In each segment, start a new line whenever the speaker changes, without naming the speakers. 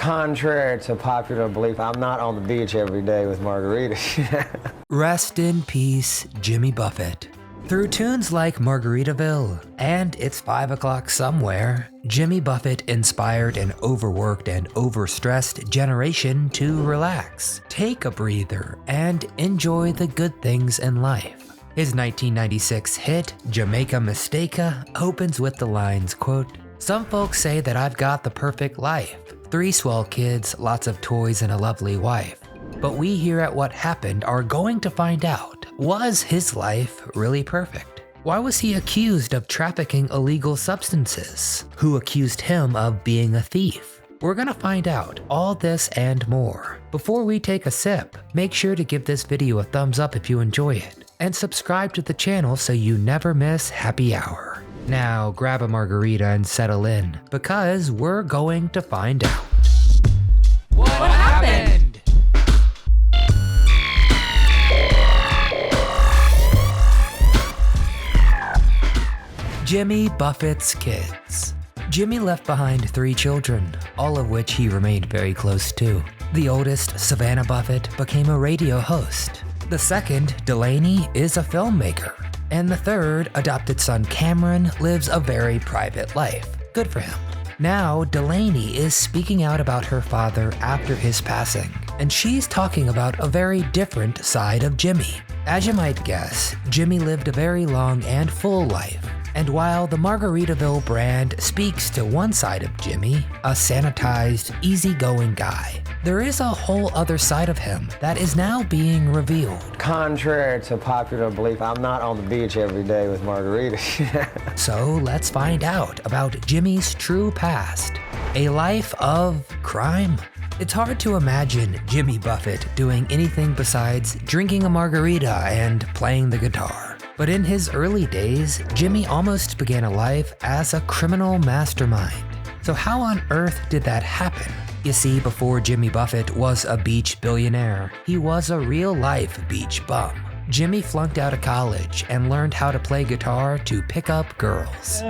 Contrary to popular belief, I'm not on the beach every day with margaritas.
Rest in peace, Jimmy Buffett. Through tunes like Margaritaville and It's 5 O'Clock Somewhere, Jimmy Buffett inspired an overworked and overstressed generation to relax, take a breather, and enjoy the good things in life. His 1996 hit, Jamaica Mistake-a, opens with the lines, quote, "Some folks say that I've got the perfect life. 3 swell kids, lots of toys, and a lovely wife. But we here at What Happened are going to find out, was his life really perfect? Why was he accused of trafficking illegal substances? Who accused him of being a thief? We're gonna find out all this and more. Before we take a sip, make sure to give this video a thumbs up if you enjoy it, and subscribe to the channel so you never miss Happy Hour. Now grab a margarita and settle in, because we're going to find out.
What happened?
Jimmy Buffett's kids. Jimmy left behind 3 children, all of which he remained very close to. The oldest, Savannah Buffett, became a radio host. The second, Delaney, is a filmmaker. And the third, adopted son Cameron, lives a very private life. Good for him. Now, Delaney is speaking out about her father after his passing, and she's talking about a very different side of Jimmy. As you might guess, Jimmy lived a very long and full life. And while the Margaritaville brand speaks to one side of Jimmy, a sanitized, easygoing guy, there is a whole other side of him that is now being revealed.
Contrary to popular belief, I'm not on the beach every day with margaritas.
So let's find out about Jimmy's true past. A life of crime? It's hard to imagine Jimmy Buffett doing anything besides drinking a margarita and playing the guitar. But in his early days, Jimmy almost began a life as a criminal mastermind. So how on earth did that happen? You see, before Jimmy Buffett was a beach billionaire, he was a real-life beach bum. Jimmy flunked out of college and learned how to play guitar to pick up girls.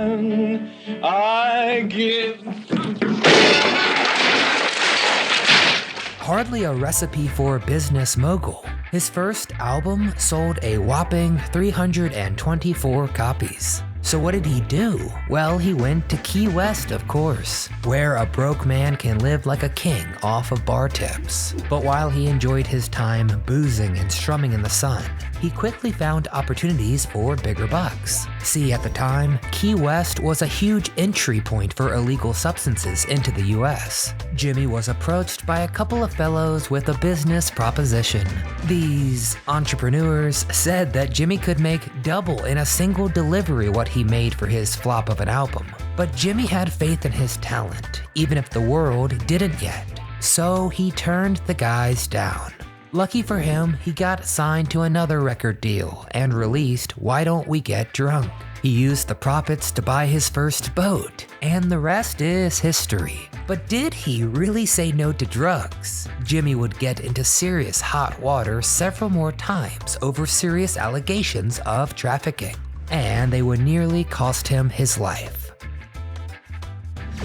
Hardly a recipe for a business mogul. His first album sold a whopping 324 copies. So what did he do? Well, he went to Key West, of course, where a broke man can live like a king off of bar tips. But while he enjoyed his time boozing and strumming in the sun, he quickly found opportunities for bigger bucks. See, at the time, Key West was a huge entry point for illegal substances into the US. Jimmy was approached by a couple of fellows with a business proposition. These entrepreneurs said that Jimmy could make double in a single delivery what he made for his flop of an album. But Jimmy had faith in his talent, even if the world didn't yet. So he turned the guys down. Lucky for him, he got signed to another record deal and released Why Don't We Get Drunk? He used the profits to buy his first boat, and the rest is history. But did he really say no to drugs? Jimmy would get into serious hot water several more times over serious allegations of trafficking, and they would nearly cost him his life.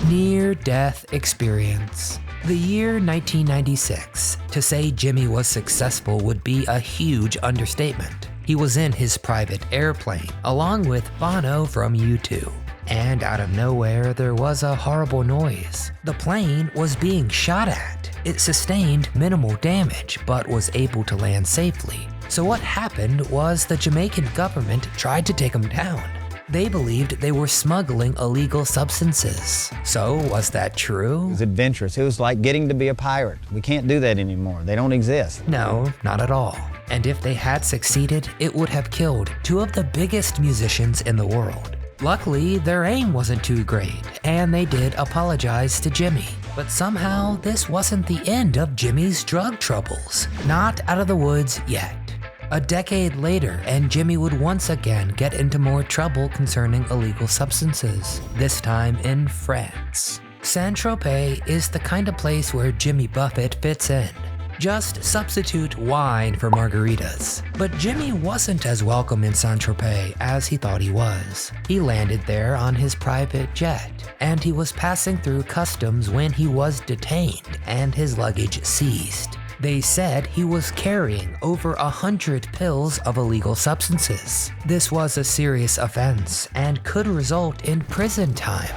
Near-death experience. The year 1996. To say Jimmy was successful would be a huge understatement. He was in his private airplane, along with Bono from U2. And out of nowhere, there was a horrible noise. The plane was being shot at. It sustained minimal damage, but was able to land safely. So what happened was the Jamaican government tried to take him down. They believed they were smuggling illegal substances. So was that true?
It was adventurous. It was like getting to be a pirate. We can't do that anymore. They don't exist.
No, not at all. And if they had succeeded, it would have killed 2 of the biggest musicians in the world. Luckily, their aim wasn't too great, and they did apologize to Jimmy. But somehow, this wasn't the end of Jimmy's drug troubles. Not out of the woods yet. A decade later, and Jimmy would once again get into more trouble concerning illegal substances, this time in France. Saint-Tropez is the kind of place where Jimmy Buffett fits in. Just substitute wine for margaritas. But Jimmy wasn't as welcome in Saint-Tropez as he thought he was. He landed there on his private jet, and he was passing through customs when he was detained and his luggage seized. They said he was carrying over 100 pills of illegal substances. This was a serious offense and could result in prison time.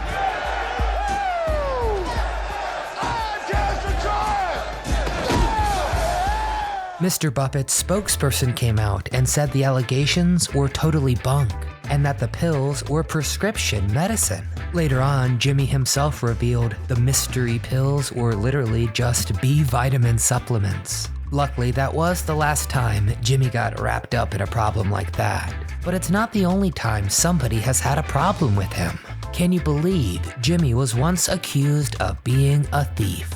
Mr. Buffett's spokesperson came out and said the allegations were totally bunk and that the pills were prescription medicine. Later on, Jimmy himself revealed the mystery pills were literally just B vitamin supplements. Luckily, that was the last time Jimmy got wrapped up in a problem like that. But it's not the only time somebody has had a problem with him. Can you believe Jimmy was once accused of being a thief?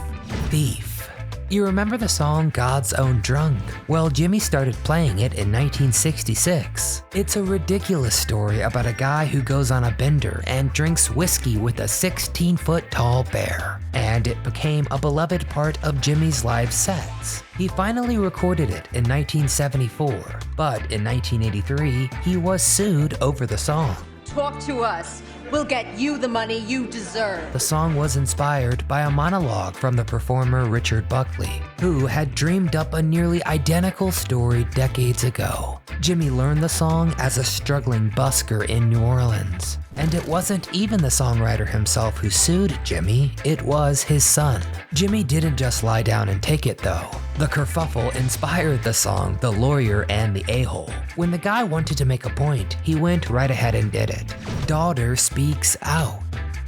You remember the song God's Own Drunk? Well, Jimmy started playing it in 1966. It's a ridiculous story about a guy who goes on a bender and drinks whiskey with a 16-foot tall bear. And it became a beloved part of Jimmy's live sets. He finally recorded it in 1974, but in 1983, he was sued over the song.
Talk to us. We'll get you the money you deserve.
The song was inspired by a monologue from the performer Richard Buckley, who had dreamed up a nearly identical story decades ago. Jimmy learned the song as a struggling busker in New Orleans. And it wasn't even the songwriter himself who sued Jimmy, it was his son. Jimmy didn't just lie down and take it though. The kerfuffle inspired the song The Lawyer and the A-Hole. When the guy wanted to make a point, he went right ahead and did it. Daughter speaks out.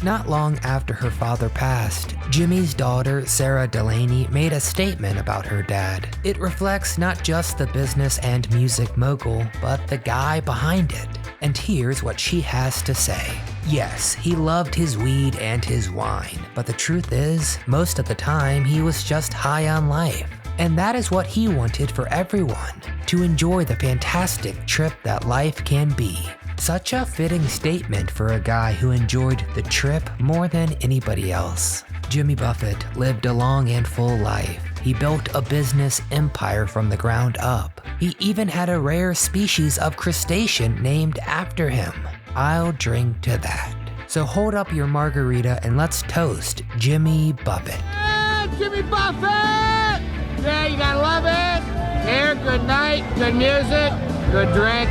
Not long after her father passed, Jimmy's daughter, Sarah Delaney, made a statement about her dad. It reflects not just the business and music mogul, but the guy behind it. And here's what she has to say. Yes, he loved his weed and his wine, but the truth is, most of the time he was just high on life. And that is what he wanted for everyone, to enjoy the fantastic trip that life can be. Such a fitting statement for a guy who enjoyed the trip more than anybody else. Jimmy Buffett lived a long and full life. He built a business empire from the ground up. He even had a rare species of crustacean named after him. I'll drink to that. So hold up your margarita and let's toast Jimmy Buffett.
Hey, Jimmy Buffett! Yeah, you gotta love it. Here, good night, good music, good drink.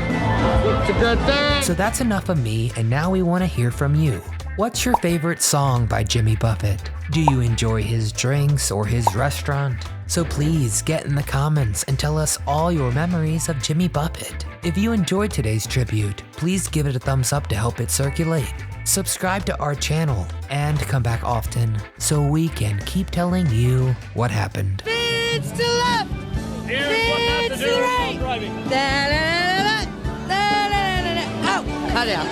It's a good thing.
So that's enough of me, and now we want to hear from you. What's your favorite song by Jimmy Buffett? Do you enjoy his drinks or his restaurant? So please get in the comments and tell us all your memories of Jimmy Buffett. If you enjoyed today's tribute, please give it a thumbs up to help it circulate. Subscribe to our channel and come back often so we can keep telling you what happened.
It's to the left. It's to the right. Da, da, da, da, da, da, da, da, da. Oh, cut it out.